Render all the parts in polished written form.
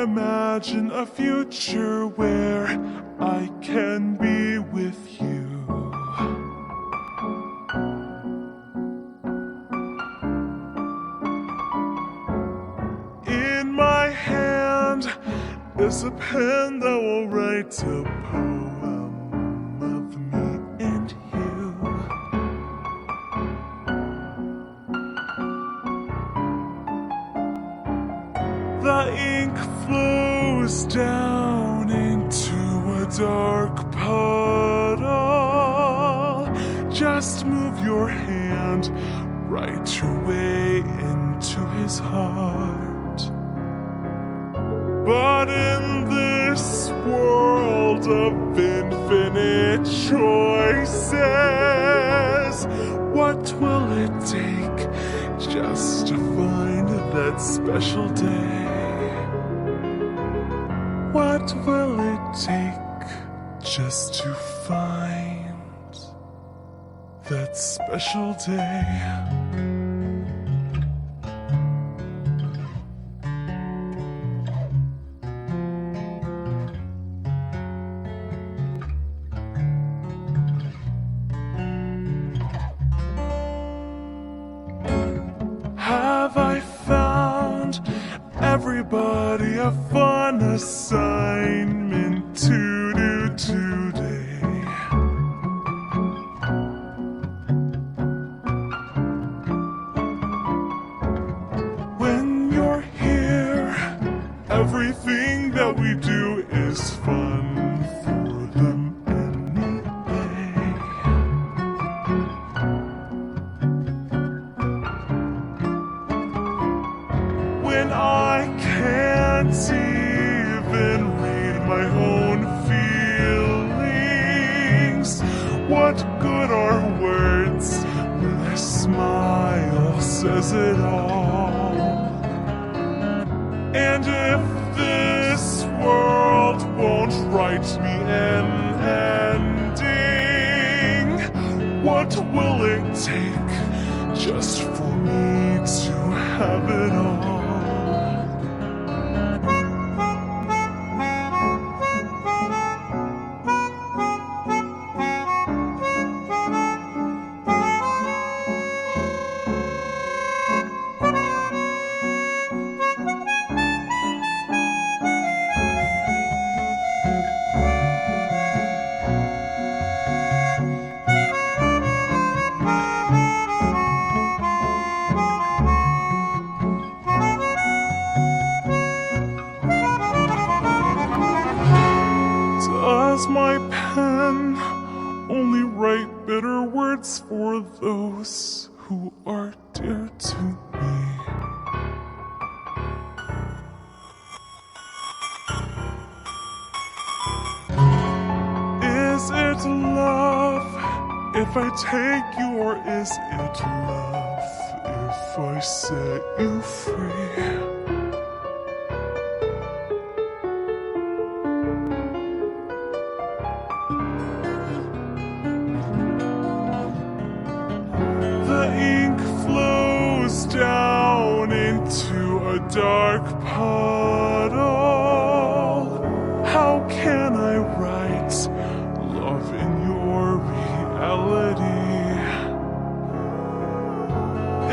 imagine a future where I can be with you. In my hand is a pen that will write a poem of me and you. The ink flows down into a dark puddle. Just move your hand, write your way into his heart. But in this world of infinite choices, what will it take just to find that special day? What will it take just to find that special day? Have I found everybody a fun assignment to do today? When you're here, everything that we do is fun for them anyway. When I can't even read my own feelings, what good are words when a smile says it all? And if this world won't write me an ending, what will it take just for me to have it all? Does my pen only write bitter words for those who are dear to me? Is it love if I take you, or is it love if I set you free? Down into a dark puddle. How can I write love in your reality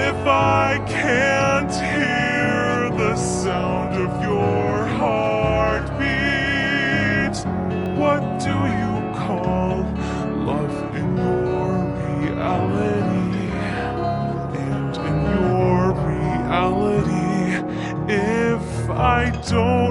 if I can't hear the sound of your heartbeat? What do you call love in your reality? If I don't